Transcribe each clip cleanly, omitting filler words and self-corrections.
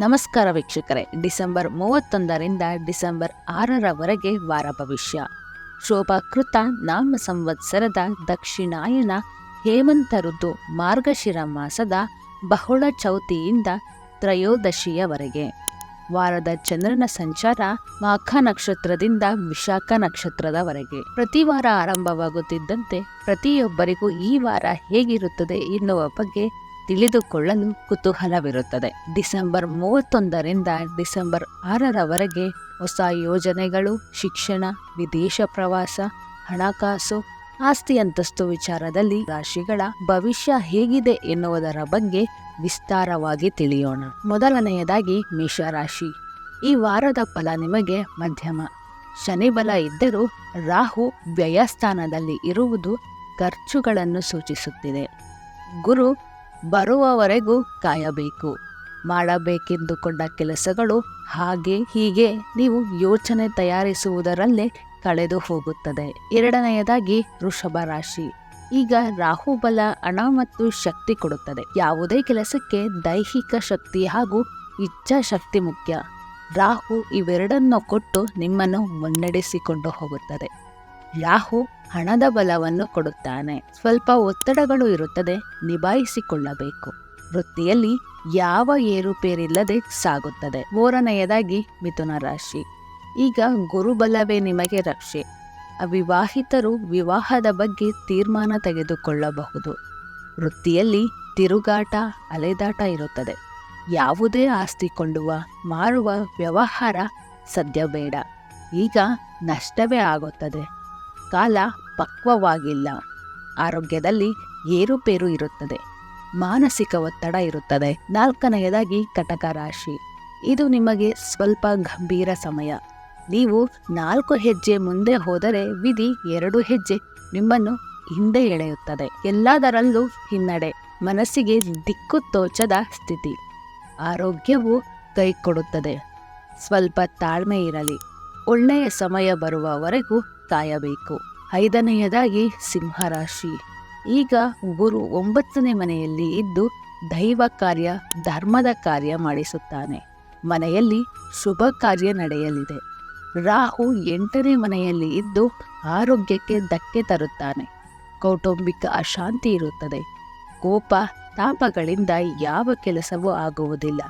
ನಮಸ್ಕಾರ ವೀಕ್ಷಕರೇ, December 31ರಿಂದ December 6ರವರೆಗೆ ವಾರ ಭವಿಷ್ಯ. ಶೋಭಾಕೃತ ನಾಮ ಸಂವತ್ಸರದ ದಕ್ಷಿಣಾಯನ ಹೇಮಂತ ಋತು ಮಾರ್ಗಶಿರ ಮಾಸದ ಬಹುಳ ಚೌತಿಯಿಂದ ತ್ರಯೋದಶಿಯವರೆಗೆ. ವಾರದ ಚಂದ್ರನ ಸಂಚಾರ ಮಾಘ ನಕ್ಷತ್ರದಿಂದ ವಿಶಾಖ ನಕ್ಷತ್ರದವರೆಗೆ. ಪ್ರತಿ ವಾರ ಆರಂಭವಾಗುತ್ತಿದ್ದಂತೆ ಪ್ರತಿಯೊಬ್ಬರಿಗೂ ಈ ವಾರ ಹೇಗಿರುತ್ತದೆ ಎನ್ನುವ ಬಗ್ಗೆ ತಿಳಿದುಕೊಳ್ಳಲು ಕುತೂಹಲವಿರುತ್ತದೆ. ಡಿಸೆಂಬರ್ 31ರಿಂದ ಡಿಸೆಂಬರ್ 6ರವರೆಗೆ ಹೊಸ ಯೋಜನೆಗಳು, ಶಿಕ್ಷಣ, ವಿದೇಶ ಪ್ರವಾಸ, ಹಣಕಾಸು, ಆಸ್ತಿ ಅಂತಸ್ತು ವಿಚಾರದಲ್ಲಿ ರಾಶಿಗಳ ಭವಿಷ್ಯ ಹೇಗಿದೆ ಎನ್ನುವುದರ ಬಗ್ಗೆ ವಿಸ್ತಾರವಾಗಿ ತಿಳಿಯೋಣ. ಮೊದಲನೆಯದಾಗಿ ಮೇಷರಾಶಿ. ಈ ವಾರದ ಫಲ ನಿಮಗೆ ಮಧ್ಯಮ. ಶನಿ ಬಲ ಇದ್ದರೂ ರಾಹು ವ್ಯಯಸ್ಥಾನದಲ್ಲಿ ಇರುವುದು ಖರ್ಚುಗಳನ್ನು ಸೂಚಿಸುತ್ತಿದೆ. ಗುರು ಬರುವವರೆಗೂ ಕಾಯಬೇಕು. ಮಾಡಬೇಕೆಂದುಕೊಂಡ ಕೆಲಸಗಳು ಹಾಗೆ ಹೀಗೆ ನೀವು ಯೋಚನೆ ತಯಾರಿಸುವುದರಲ್ಲೇ ಕಳೆದು ಹೋಗುತ್ತದೆ. ಎರಡನೆಯದಾಗಿ ವೃಷಭ ರಾಶಿ. ಈಗ ರಾಹುಬಲ ಹಣ ಮತ್ತು ಶಕ್ತಿ ಕೊಡುತ್ತದೆ. ಯಾವುದೇ ಕೆಲಸಕ್ಕೆ ದೈಹಿಕ ಶಕ್ತಿ ಹಾಗೂ ಇಚ್ಛಾಶಕ್ತಿ ಮುಖ್ಯ. ರಾಹು ಇವೆರಡನ್ನು ಕೊಟ್ಟು ನಿಮ್ಮನ್ನು ಮುನ್ನಡೆಸಿಕೊಂಡು ಹೋಗುತ್ತದೆ. ರಾಹು ಹಣದ ಬಲವನ್ನು ಕೊಡುತ್ತಾನೆ. ಸ್ವಲ್ಪ ಒತ್ತಡಗಳು ಇರುತ್ತದೆ, ನಿಭಾಯಿಸಿಕೊಳ್ಳಬೇಕು. ವೃತ್ತಿಯಲ್ಲಿ ಯಾವ ಏರುಪೇರಿಲ್ಲದೆ ಸಾಗುತ್ತದೆ. ಮೂರನೆಯದಾಗಿ ಮಿಥುನ ರಾಶಿ. ಈಗ ಗುರುಬಲವೇ ನಿಮಗೆ ರಕ್ಷೆ. ಅವಿವಾಹಿತರು ವಿವಾಹದ ಬಗ್ಗೆ ತೀರ್ಮಾನ ತೆಗೆದುಕೊಳ್ಳಬಹುದು. ವೃತ್ತಿಯಲ್ಲಿ ತಿರುಗಾಟ, ಅಲೆದಾಟ ಇರುತ್ತದೆ. ಯಾವುದೇ ಆಸ್ತಿ ಕೊಳ್ಳುವ, ಮಾರುವ ವ್ಯವಹಾರ ಸದ್ಯ ಬೇಡ. ಈಗ ನಷ್ಟವೇ ಆಗುತ್ತದೆ. ಕಾಲ ಪಕ್ವವಾಗಿಲ್ಲ. ಆರೋಗ್ಯದಲ್ಲಿ ಏರುಪೇರು ಇರುತ್ತದೆ. ಮಾನಸಿಕ ಒತ್ತಡ ಇರುತ್ತದೆ. ನಾಲ್ಕನೆಯದಾಗಿ ಕಟಕ ರಾಶಿ. ಇದು ನಿಮಗೆ ಸ್ವಲ್ಪ ಗಂಭೀರ ಸಮಯ. ನೀವು 4 ಹೆಜ್ಜೆ ಮುಂದೆ ಹೋದರೆ ವಿಧಿ 2 ಹೆಜ್ಜೆ ನಿಮ್ಮನ್ನು ಹಿಂದೆ ಎಳೆಯುತ್ತದೆ. ಎಲ್ಲದರಲ್ಲೂ ಹಿನ್ನಡೆ. ಮನಸ್ಸಿಗೆ ದಿಕ್ಕು ತೋಚದ ಸ್ಥಿತಿ. ಆರೋಗ್ಯವು ಕೈ ಕೊಡುತ್ತದೆ. ಸ್ವಲ್ಪ ತಾಳ್ಮೆ ಇರಲಿ. ಒಳ್ಳೆಯ ಸಮಯ ಬರುವವರೆಗೂ ಕಾಯಬೇಕು. ಐದನೆಯದಾಗಿ ಸಿಂಹರಾಶಿ. ಈಗ ಗುರು 9ನೇ ಮನೆಯಲ್ಲಿ ಇದ್ದು ದೈವ ಕಾರ್ಯ, ಧರ್ಮದ ಕಾರ್ಯ ಮಾಡಿಸುತ್ತಾನೆ. ಮನೆಯಲ್ಲಿ ಶುಭ ಕಾರ್ಯ ನಡೆಯಲಿದೆ. ರಾಹು 8ನೇ ಮನೆಯಲ್ಲಿ ಇದ್ದು ಆರೋಗ್ಯಕ್ಕೆ ಧಕ್ಕೆ ತರುತ್ತಾನೆ. ಕೌಟುಂಬಿಕ ಅಶಾಂತಿ ಇರುತ್ತದೆ. ಕೋಪ ತಾಪಗಳಿಂದ ಯಾವ ಕೆಲಸವೂ ಆಗುವುದಿಲ್ಲ.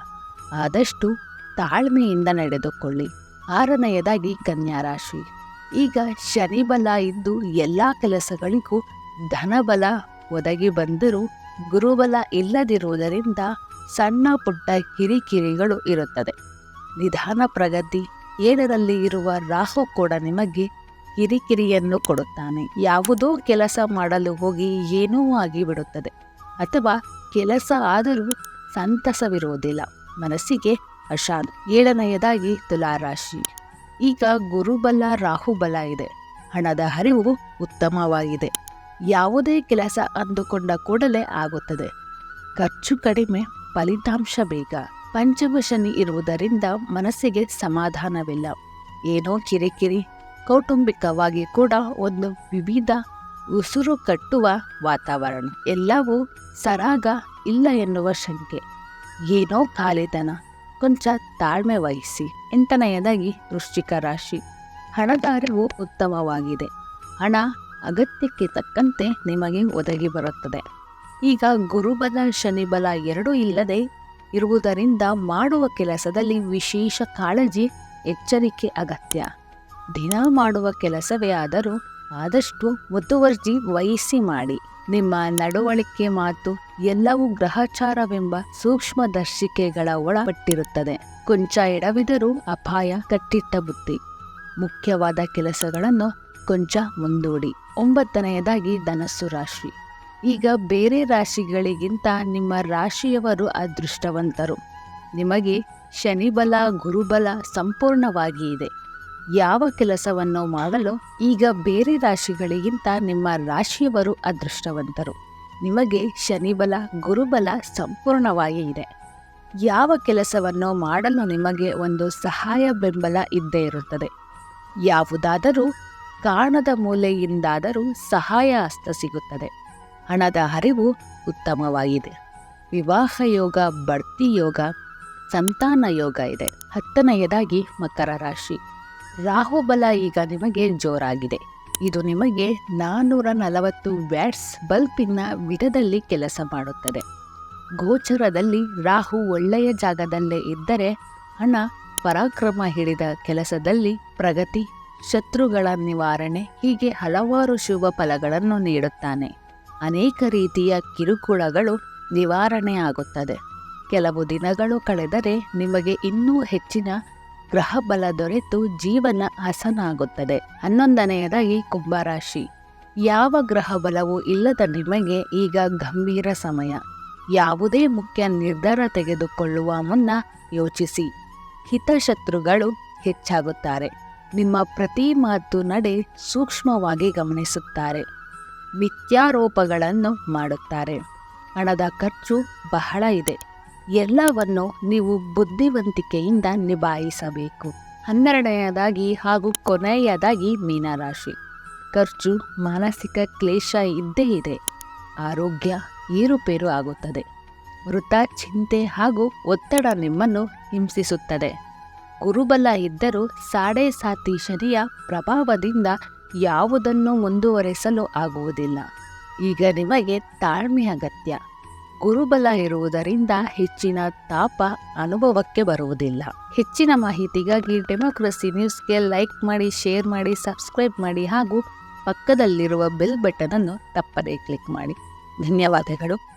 ಆದಷ್ಟು ತಾಳ್ಮೆಯಿಂದ ನಡೆದುಕೊಳ್ಳಿ. ಆರನೆಯದಾಗಿ ಕನ್ಯಾ ರಾಶಿ. ಈಗ ಶನಿ ಬಲ ಇದ್ದು ಎಲ್ಲ ಕೆಲಸಗಳಿಗೂ ಧನಬಲ ಒದಗಿ ಬಂದರೂ ಗುರುಬಲ ಇಲ್ಲದಿರುವುದರಿಂದ ಸಣ್ಣ ಪುಟ್ಟ ಕಿರಿಕಿರಿಗಳು ಇರುತ್ತದೆ. ನಿಧಾನ ಪ್ರಗತಿ. 7ರಲ್ಲಿ ಇರುವ ರಾಹು ಕೂಡ ನಿಮಗೆ ಕಿರಿಕಿರಿಯನ್ನು ಕೊಡುತ್ತಾನೆ. ಯಾವುದೋ ಕೆಲಸ ಮಾಡಲು ಹೋಗಿ ಏನೂ ಆಗಿಬಿಡುತ್ತದೆ. ಅಥವಾ ಕೆಲಸ ಆದರೂ ಸಂತಸವಿರುವುದಿಲ್ಲ. ಮನಸ್ಸಿಗೆ ಅಶಾಂತಿ. 7ನೆಯದಾಗಿ ತುಲಾರಾಶಿ. ಈಗ ಗುರುಬಲ, ರಾಹುಬಲ ಇದೆ. ಹಣದ ಹರಿವು ಉತ್ತಮವಾಗಿದೆ. ಯಾವುದೇ ಕೆಲಸ ಅಂದುಕೊಂಡ ಕೂಡಲೇ ಆಗುತ್ತದೆ. ಖರ್ಚು ಕಡಿಮೆ, ಫಲಿತಾಂಶ ಬೇಗ. ಪಂಚಮ ಶನಿ ಇರುವುದರಿಂದ ಮನಸ್ಸಿಗೆ ಸಮಾಧಾನವಿಲ್ಲ. ಏನೋ ಕಿರಿಕಿರಿ. ಕೌಟುಂಬಿಕವಾಗಿ ಕೂಡ ಒಂದು ವಿವಿಧ ಉಸಿರು ಕಟ್ಟುವ ವಾತಾವರಣ. ಎಲ್ಲವೂ ಸರಾಗ ಇಲ್ಲ ಎನ್ನುವ ಶಂಕೆ. ಏನೋ ಖಾಲಿತನ. ಕೊಂಚ ತಾಳ್ಮೆ ವಹಿಸಿ. 8ನೆಯದಾಗಿ ವೃಶ್ಚಿಕ ರಾಶಿ. ಹಣದ ಅರಿವು ಉತ್ತಮವಾಗಿದೆ. ಹಣ ಅಗತ್ಯಕ್ಕೆ ತಕ್ಕಂತೆ ನಿಮಗೆ ಒದಗಿ ಬರುತ್ತದೆ. ಈಗ ಗುರುಬಲ, ಶನಿಬಲ ಎರಡೂ ಇಲ್ಲದೆ ಇರುವುದರಿಂದ ಮಾಡುವ ಕೆಲಸದಲ್ಲಿ ವಿಶೇಷ ಕಾಳಜಿ, ಎಚ್ಚರಿಕೆ ಅಗತ್ಯ. ದಿನ ಮಾಡುವ ಕೆಲಸವೇ ಆದರೂ ಆದಷ್ಟು ಮುತುವರ್ಜಿ ವಹಿಸಿ ಮಾಡಿ. ನಿಮ್ಮ ನಡವಳಿಕೆ, ಮಾತು ಎಲ್ಲವೂ ಗ್ರಹಚಾರವೆಂಬ ಸೂಕ್ಷ್ಮದರ್ಶಿಕೆಗಳ ಒಳಪಟ್ಟಿರುತ್ತದೆ. ಕೊಂಚ ಎಡವಿದರೂ ಅಪಾಯ. ಕಟ್ಟಿಟ್ಟ ಬುದ್ಧಿ. ಮುಖ್ಯವಾದ ಕೆಲಸಗಳನ್ನು ಕೊಂಚ ಮುಂದೂಡಿ. 9ನೆಯದಾಗಿ ಧನಸ್ಸು ರಾಶಿ. ಈಗ ಬೇರೆ ರಾಶಿಗಳಿಗಿಂತ ನಿಮ್ಮ ರಾಶಿಯವರು ಅದೃಷ್ಟವಂತರು. ನಿಮಗೆ ಶನಿಬಲ, ಗುರುಬಲ ಸಂಪೂರ್ಣವಾಗಿ ಇದೆ. ಯಾವ ಕೆಲಸವನ್ನು ಮಾಡಲು ಈಗ ಬೇರೆ ರಾಶಿಗಳಿಗಿಂತ ನಿಮ್ಮ ರಾಶಿಯವರು ಅದೃಷ್ಟವಂತರು. ನಿಮಗೆ ಶನಿಬಲ, ಗುರುಬಲ ಸಂಪೂರ್ಣವಾಗಿ ಇದೆ. ಯಾವ ಕೆಲಸವನ್ನು ಮಾಡಲು ನಿಮಗೆ ಒಂದು ಸಹಾಯ, ಬೆಂಬಲ ಇದ್ದೇ ಇರುತ್ತದೆ. ಯಾವುದಾದರೂ ಕಾರಣದ ಮೂಲೆಯಿಂದಾದರೂ ಸಹಾಯ ಹಸ್ತ ಸಿಗುತ್ತದೆ. ಹಣದ ಹರಿವು ಉತ್ತಮವಾಗಿದೆ. ವಿವಾಹ ಯೋಗ, ಬಡ್ತಿ ಯೋಗ, ಸಂತಾನ ಯೋಗ ಇದೆ. 10ನೆಯದಾಗಿ ಮಕರ ರಾಶಿ. ರಾಹುಬಲ ಈಗ ನಿಮಗೆ ಜೋರಾಗಿದೆ. ಇದು ನಿಮಗೆ 440 ವ್ಯಾಟ್ಸ್ ಬಲ್ಬಿನ ವಿಧದಲ್ಲಿ ಕೆಲಸ ಮಾಡುತ್ತದೆ. ಗೋಚರದಲ್ಲಿ ರಾಹು ಒಳ್ಳೆಯ ಜಾಗದಲ್ಲೇ ಇದ್ದರೆ ಹಣ, ಪರಾಕ್ರಮ ಹಿಡಿದ ಕೆಲಸದಲ್ಲಿ ಪ್ರಗತಿ, ಶತ್ರುಗಳ ನಿವಾರಣೆ ಹೀಗೆ ಹಲವಾರು ಶುಭ ಫಲಗಳನ್ನು ನೀಡುತ್ತಾನೆ. ಅನೇಕ ರೀತಿಯ ಕಿರುಕುಳಗಳು ನಿವಾರಣೆ ಆಗುತ್ತದೆ. ಕೆಲವು ದಿನಗಳು ಕಳೆದರೆ ನಿಮಗೆ ಇನ್ನೂ ಹೆಚ್ಚಿನ ಗ್ರಹ ಬಲ ದೊರೆತು ಜೀವನ ಹಸನಾಗುತ್ತದೆ. 11ನೆಯದಾಗಿ ಕುಂಭರಾಶಿ. ಯಾವ ಗ್ರಹ ಬಲವೂ ಇಲ್ಲದ ನಿಮಗೆ ಈಗ ಗಂಭೀರ ಸಮಯ. ಯಾವುದೇ ಮುಖ್ಯ ನಿರ್ಧಾರ ತೆಗೆದುಕೊಳ್ಳುವ ಮುನ್ನ ಯೋಚಿಸಿ. ಹಿತಶತ್ರುಗಳು ಹೆಚ್ಚಾಗುತ್ತಾರೆ. ನಿಮ್ಮ ಪ್ರತಿ ಮಾತು ನಡೆ ಸೂಕ್ಷ್ಮವಾಗಿ ಗಮನಿಸುತ್ತಾರೆ. ಮಿಥ್ಯಾರೋಪಗಳನ್ನು ಮಾಡುತ್ತಾರೆ. ಹಣದ ಖರ್ಚು ಬಹಳ ಇದೆ. ಎಲ್ಲವನ್ನು ನೀವು ಬುದ್ಧಿವಂತಿಕೆಯಿಂದ ನಿಭಾಯಿಸಬೇಕು. 12ನೆಯದಾಗಿ ಹಾಗೂ ಕೊನೆಯದಾಗಿ ಮೀನರಾಶಿ. ಖರ್ಚು, ಮಾನಸಿಕ ಕ್ಲೇಶ ಇದ್ದೇ ಇದೆ. ಆರೋಗ್ಯ ಏರುಪೇರು ಆಗುತ್ತದೆ. ವೃಥ ಚಿಂತೆ ಹಾಗೂ ಒತ್ತಡ ನಿಮ್ಮನ್ನು ಹಿಂಸಿಸುತ್ತದೆ. ಗುರುಬಲ ಇದ್ದರೂ ಸಾಡೆ ಸಾತಿ ಶನಿಯ ಪ್ರಭಾವದಿಂದ ಯಾವುದನ್ನು ಮುಂದುವರೆಸಲು ಆಗುವುದಿಲ್ಲ. ಈಗ ನಿಮಗೆ ತಾಳ್ಮೆ ಅಗತ್ಯ. ಗುರುಬಲ ಇರುವುದರಿಂದ ಹೆಚ್ಚಿನ ತಾಪ ಅನುಭವಕ್ಕೆ ಬರುವುದಿಲ್ಲ. ಹೆಚ್ಚಿನ ಮಾಹಿತಿಗಾಗಿ ಡೆಮೋಕ್ರಸಿ ನ್ಯೂಸ್ಗೆ ಲೈಕ್ ಮಾಡಿ, ಶೇರ್ ಮಾಡಿ, ಸಬ್ಸ್ಕ್ರೈಬ್ ಮಾಡಿ ಹಾಗೂ ಪಕ್ಕದಲ್ಲಿರುವ ಬೆಲ್ ಬಟನ್ ಅನ್ನು ತಪ್ಪದೇ ಕ್ಲಿಕ್ ಮಾಡಿ. ಧನ್ಯವಾದಗಳು.